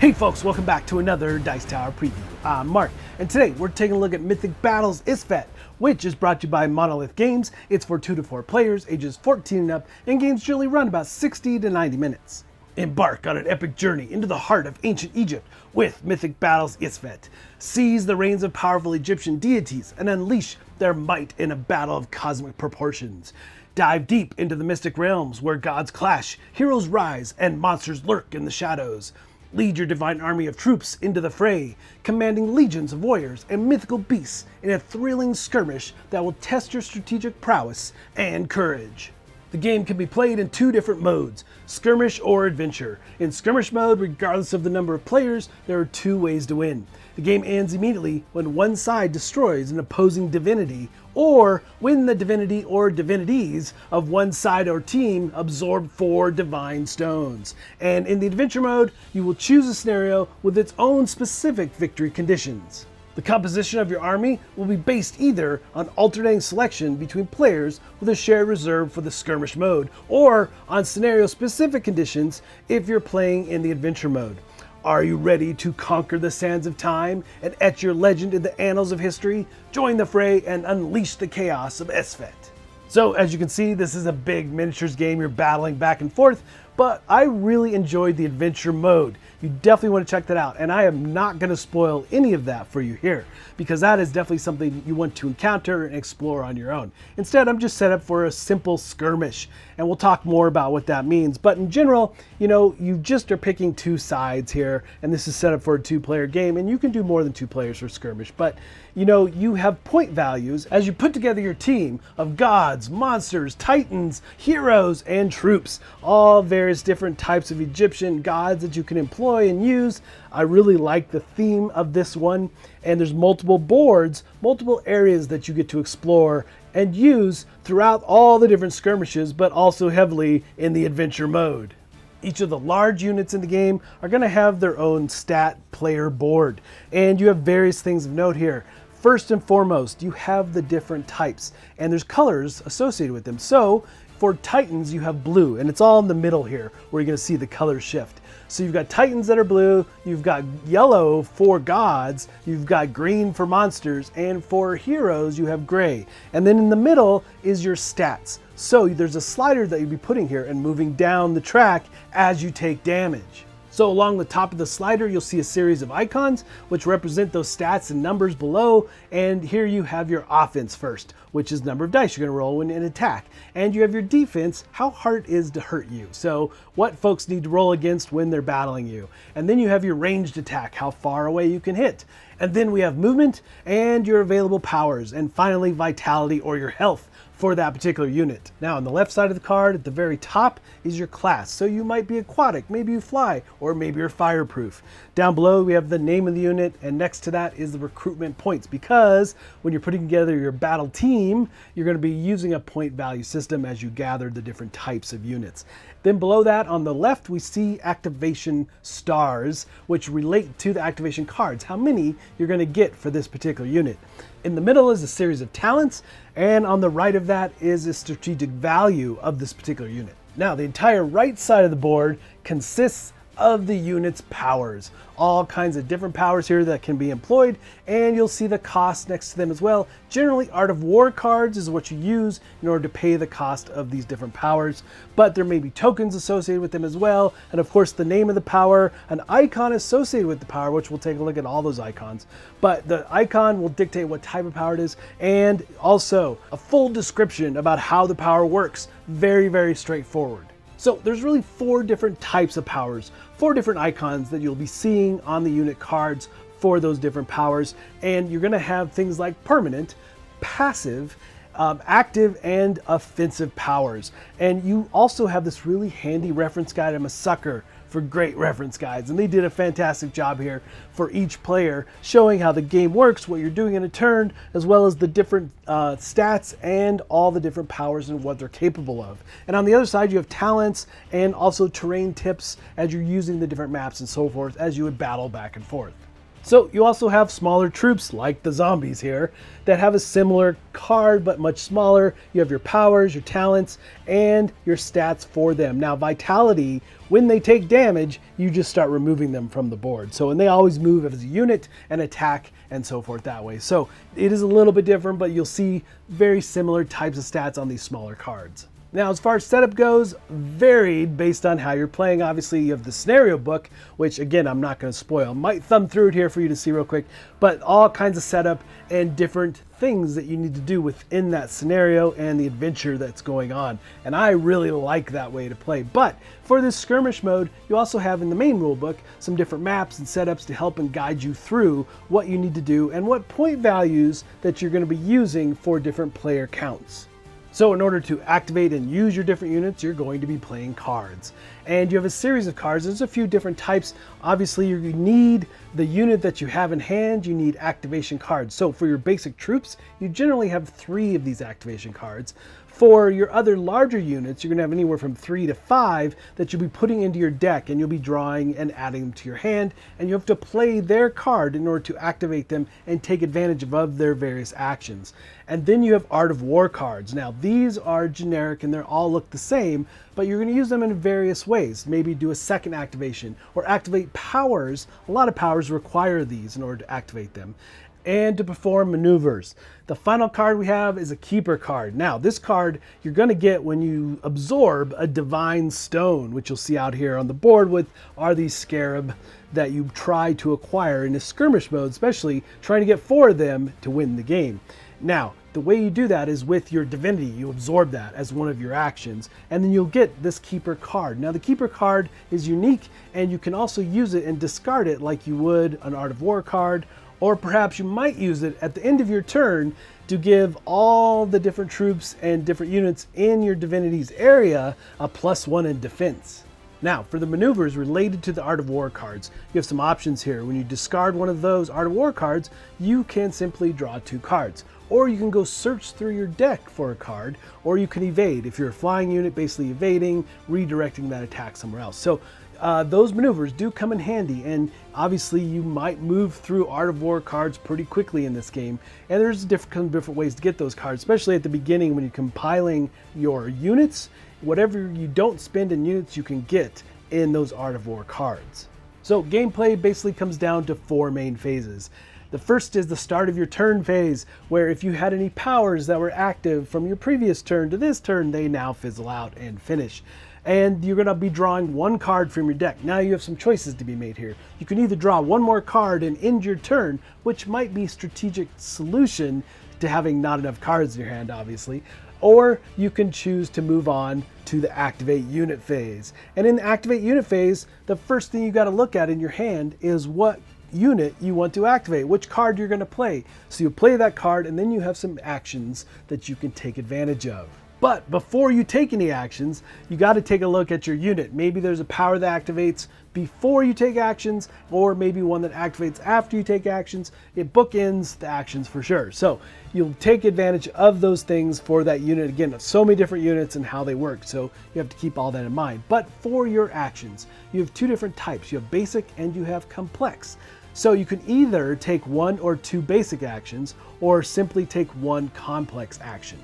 Hey folks, welcome back to another Dice Tower preview. I'm Mark, and today we're taking a look at Mythic Battles Isfet, which is brought to you by Monolith Games. It's for 2 to 4 players, ages 14 and up, and games generally run about 60 to 90 minutes. Embark on an epic journey into the heart of ancient Egypt with Mythic Battles Isfet. Seize the reins of powerful Egyptian deities and unleash their might in a battle of cosmic proportions. Dive deep into the mystic realms where gods clash, heroes rise, and monsters lurk in the shadows. Lead your divine army of troops into the fray, commanding legions of warriors and mythical beasts in a thrilling skirmish that will test your strategic prowess and courage. The game can be played in 2 different modes, skirmish or adventure. In skirmish mode, regardless of the number of players, there are 2 ways to win. The game ends immediately when one side destroys an opposing divinity, or when the divinity or divinities of one side or team absorb 4 divine stones. And in the adventure mode, you will choose a scenario with its own specific victory conditions. The composition of your army will be based either on alternating selection between players with a shared reserve for the skirmish mode, or on scenario-specific conditions if you're playing in the adventure mode. Are you ready to conquer the sands of time and etch your legend in the annals of history? Join the fray and unleash the chaos of Isfet. So as you can see, this is a big miniatures game. You're battling back and forth, but I really enjoyed the adventure mode. You definitely want to check that out, and I am not going to spoil any of that for you here, because that is definitely something you want to encounter and explore on your own. Instead, I'm just set up for a simple skirmish, and we'll talk more about what that means. But in general, you just are picking 2 sides here, and this is set up for a 2-player game, and you can do more than 2 players for skirmish. But you have point values as you put together your team of gods, monsters, titans, heroes, and troops. All various different types of Egyptian gods that you can employ and use. I really like the theme of this one, and there's multiple boards, multiple areas that you get to explore and use throughout all the different skirmishes, but also heavily in the adventure mode. Each of the large units in the game are going to have their own stat player board, and you have various things of note here. First and foremost, you have the different types, and there's colors associated with them. So for Titans, you have blue, and it's all in the middle here where you're going to see the color shift. So you've got Titans that are blue, you've got yellow for gods, you've got green for monsters, and for heroes you have gray. And then in the middle is your stats. So there's a slider that you'll be putting here and moving down the track as you take damage. So along the top of the slider, you'll see a series of icons which represent those stats and numbers below. And here you have your offense first, which is the number of dice you're going to roll when in attack. And you have your defense, how hard it is to hurt you. So what folks need to roll against when they're battling you. And then you have your ranged attack, how far away you can hit. And then we have movement and your available powers. And finally, vitality or your health for that particular unit. Now on the left side of the card at the very top is your class. So you might be aquatic, maybe you fly, or maybe you're fireproof. Down below we have the name of the unit, and next to that is the recruitment points, because when you're putting together your battle team, you're going to be using a point value system as you gather the different types of units. Then below that on the left we see activation stars, which relate to the activation cards, how many you're going to get for this particular unit. In the middle is a series of talents, and on the right of that is a strategic value of this particular unit. Now, the entire right side of the board consists of the unit's powers. All kinds of different powers here that can be employed, and you'll see the cost next to them as well. Generally, Art of War cards is what you use in order to pay the cost of these different powers, but there may be tokens associated with them as well, and of course the name of the power, an icon associated with the power, which we'll take a look at all those icons, but the icon will dictate what type of power it is, and also a full description about how the power works. Very, very straightforward. So there's really 4 different types of powers, 4 different icons that you'll be seeing on the unit cards for those different powers. And you're going to have things like permanent, passive, active, and offensive powers. And you also have this really handy reference guide. I'm a sucker for great reference guides, and they did a fantastic job here for each player, showing how the game works, what you're doing in a turn, as well as the different stats and all the different powers and what they're capable of. And on the other side you have talents and also terrain tips as you're using the different maps and so forth as you would battle back and forth. So you also have smaller troops like the zombies here that have a similar card but much smaller. You have your powers, your talents, and your stats for them. Now vitality, when they take damage, you just start removing them from the board. So, and they always move as a unit and attack and so forth that way. So it is a little bit different, but you'll see very similar types of stats on these smaller cards. Now, as far as setup goes, varied based on how you're playing. Obviously, you have the scenario book, which again, I'm not going to spoil. Might thumb through it here for you to see real quick, but all kinds of setup and different things that you need to do within that scenario and the adventure that's going on. And I really like that way to play. But for this skirmish mode, you also have in the main rulebook some different maps and setups to help and guide you through what you need to do and what point values that you're going to be using for different player counts. So in order to activate and use your different units, you're going to be playing cards. And you have a series of cards. There's a few different types. Obviously, you need the unit that you have in hand. You need activation cards. So for your basic troops, you generally have 3 of these activation cards. For your other larger units, you're going to have anywhere from 3 to 5 that you'll be putting into your deck, and you'll be drawing and adding them to your hand, and you have to play their card in order to activate them and take advantage of their various actions. And then you have Art of War cards. Now these are generic and they all look the same, but you're going to use them in various ways. Maybe do a second activation or activate powers. A lot of powers require these in order to activate them, and to perform maneuvers. The final card we have is a keeper card. Now this card you're going to get when you absorb a divine stone, which you'll see out here on the board with are these scarab that you try to acquire in a skirmish mode, especially trying to get 4 of them to win the game. Now, the way you do that is with your divinity. You absorb that as one of your actions, and then you'll get this keeper card. Now, the keeper card is unique, and you can also use it and discard it like you would an Art of War card, or perhaps you might use it at the end of your turn to give all the different troops and different units in your divinity's area a +1 in defense. Now, for the maneuvers related to the Art of War cards, you have some options here. When you discard one of those Art of War cards, you can simply draw 2 cards. Or you can go search through your deck for a card, or you can evade. If you're a flying unit, basically evading, redirecting that attack somewhere else. So those maneuvers do come in handy, and obviously you might move through Art of War cards pretty quickly in this game. And there's different ways to get those cards, especially at the beginning when you're compiling your units. Whatever you don't spend in units, you can get in those Art of War cards. So gameplay basically comes down to 4 main phases. The first is the start of your turn phase, where if you had any powers that were active from your previous turn to this turn, they now fizzle out and finish. And you're going to be drawing 1 card from your deck. Now you have some choices to be made here. You can either draw 1 more card and end your turn, which might be a strategic solution to having not enough cards in your hand, obviously. Or you can choose to move on to the activate unit phase. And in the activate unit phase, the first thing you got to look at in your hand is what unit you want to activate, which card you're going to play. So you play that card, and then you have some actions that you can take advantage of. But before you take any actions, you got to take a look at your unit. Maybe there's a power that activates before you take actions, or maybe one that activates after you take actions. It bookends the actions for sure. So you'll take advantage of those things for that unit. Again, so many different units and how they work, so you have to keep all that in mind. But for your actions, you have 2 different types. You have basic and you have complex. So you can either take 1 or 2 basic actions, or simply take 1 complex action.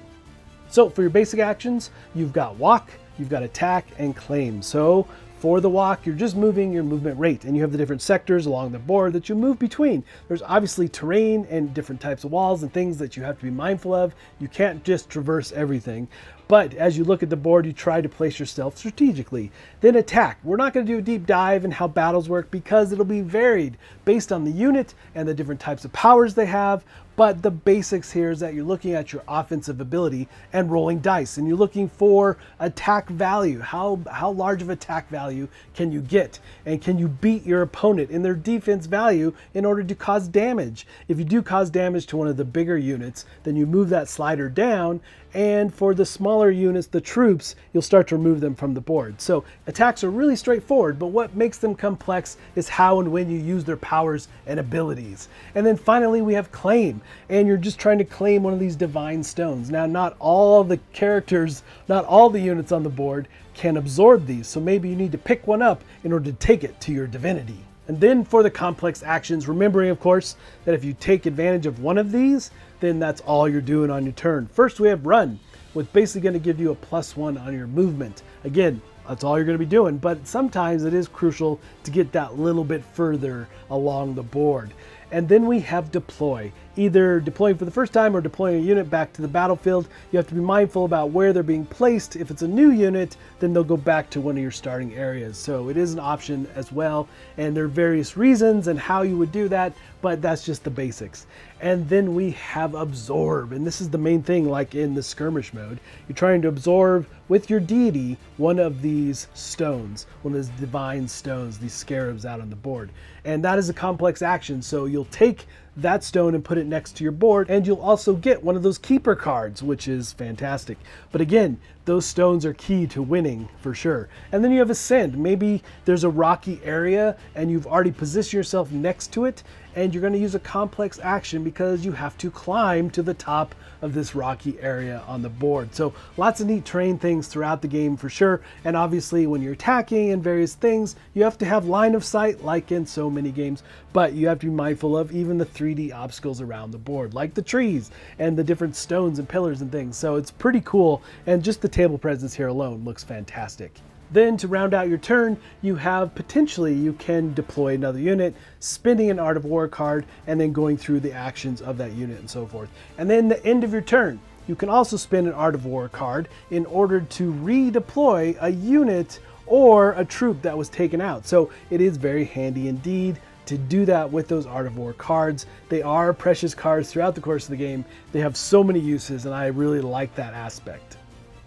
So for your basic actions, you've got walk, you've got attack, and claim. So for the walk, you're just moving your movement rate, and you have the different sectors along the board that you move between. There's obviously terrain and different types of walls and things that you have to be mindful of. You can't just traverse everything. But as you look at the board, you try to place yourself strategically. Then attack. We're not going to do a deep dive in how battles work because it'll be varied based on the unit and the different types of powers they have. But the basics here is that you're looking at your offensive ability and rolling dice, and you're looking for attack value. How large of attack value can you get, and can you beat your opponent in their defense value in order to cause damage? If you do cause damage to one of the bigger units, then you move that slider down, and for the smaller units, the troops, you'll start to remove them from the board. So attacks are really straightforward, but what makes them complex is how and when you use their powers and abilities. And then finally we have claim, and you're just trying to claim one of these divine stones. Now, not all the characters, not all the units on the board can absorb these, so maybe you need to pick one up in order to take it to your divinity. And then for the complex actions, remembering of course that if you take advantage of one of these, then that's all you're doing on your turn. First we have run, which is basically going to give you a +1 on your movement. Again, that's all you're going to be doing, but sometimes it is crucial to get that little bit further along the board. And then we have deploy, either deploying for the first time or deploying a unit back to the battlefield. You have to be mindful about where they're being placed. If it's a new unit, then they'll go back to one of your starting areas. So it is an option as well. And there are various reasons and how you would do that, but that's just the basics. And then we have absorb, and this is the main thing, like in the skirmish mode. You're trying to absorb with your deity one of these stones, one of these divine stones, these scarabs out on the board. And that is a complex action, so you'll take that stone and put it next to your board, and you'll also get one of those keeper cards, which is fantastic. But again, those stones are key to winning for sure. And then you have ascend. Maybe there's a rocky area and you've already positioned yourself next to it, and you're going to use a complex action because you have to climb to the top of this rocky area on the board. So lots of neat terrain things throughout the game for sure. And obviously when you're attacking and various things, you have to have line of sight like in so many games, but you have to be mindful of even the 3D obstacles around the board, like the trees and the different stones and pillars and things. So it's pretty cool, and just the table presence here alone looks fantastic. Then to round out your turn, you have potentially, you can deploy another unit, spending an Art of War card, and then going through the actions of that unit and so forth. And then the end of your turn, you can also spend an Art of War card in order to redeploy a unit or a troop that was taken out. So it is very handy indeed to do that with those Art of War cards. They are precious cards throughout the course of the game. They have so many uses, and I really like that aspect.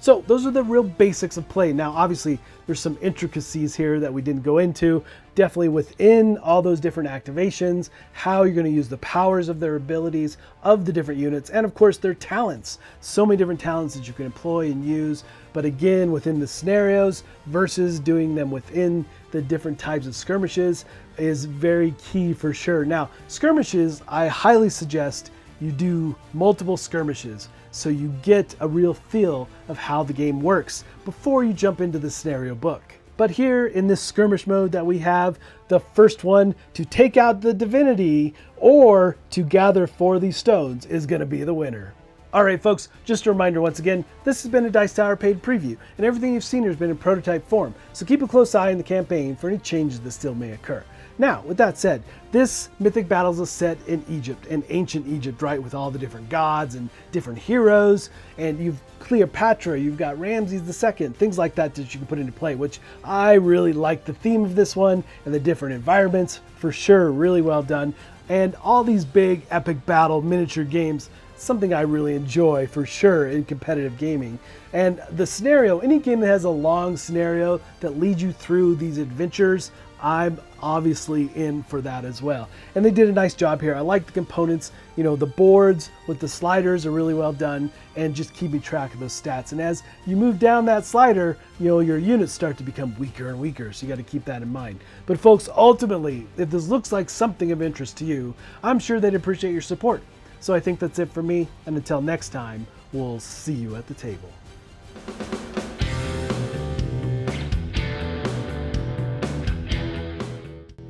So those are the real basics of play. Now, obviously, there's some intricacies here that we didn't go into. Definitely within all those different activations, how you're going to use the powers of their abilities of the different units, and of course their talents. So many different talents that you can employ and use. But again, within the scenarios versus doing them within the different types of skirmishes is very key for sure. Now, skirmishes, I highly suggest you do multiple skirmishes so you get a real feel of how the game works before you jump into the scenario book. But here in this skirmish mode that we have, the first one to take out the divinity or to gather 4 of these stones is going to be the winner. Alright folks, just a reminder once again, this has been a Dice Tower paid preview, and everything you've seen here has been in prototype form, so keep a close eye in the campaign for any changes that still may occur. Now, with that said, this Mythic Battles is set in Egypt, in ancient Egypt, right, with all the different gods and different heroes, and you've Cleopatra, you've got Ramses II, things like that that you can put into play, which I really like the theme of this one and the different environments, for sure, really well done. And all these big epic battle miniature games, something I really enjoy for sure in competitive gaming. And the scenario, any game that has a long scenario that leads you through these adventures, I'm obviously in for that as well. And they did a nice job here. I like the components, you know, the boards with the sliders are really well done, and just keeping track of those stats. And as you move down that slider, you know, your units start to become weaker and weaker, so you got to keep that in mind. But folks, ultimately, if this looks like something of interest to you, I'm sure they'd appreciate your support. So I think that's it for me, and until next time, we'll see you at the table.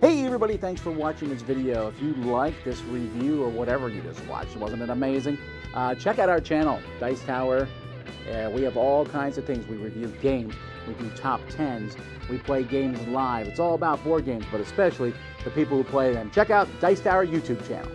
Hey everybody, thanks for watching this video. If you like this review or whatever you just watched, wasn't it amazing? Check out our channel, Dice Tower. We have all kinds of things. We review games, we do top 10s, we play games live. It's all about board games, but especially the people who play them. Check out Dice Tower YouTube channel.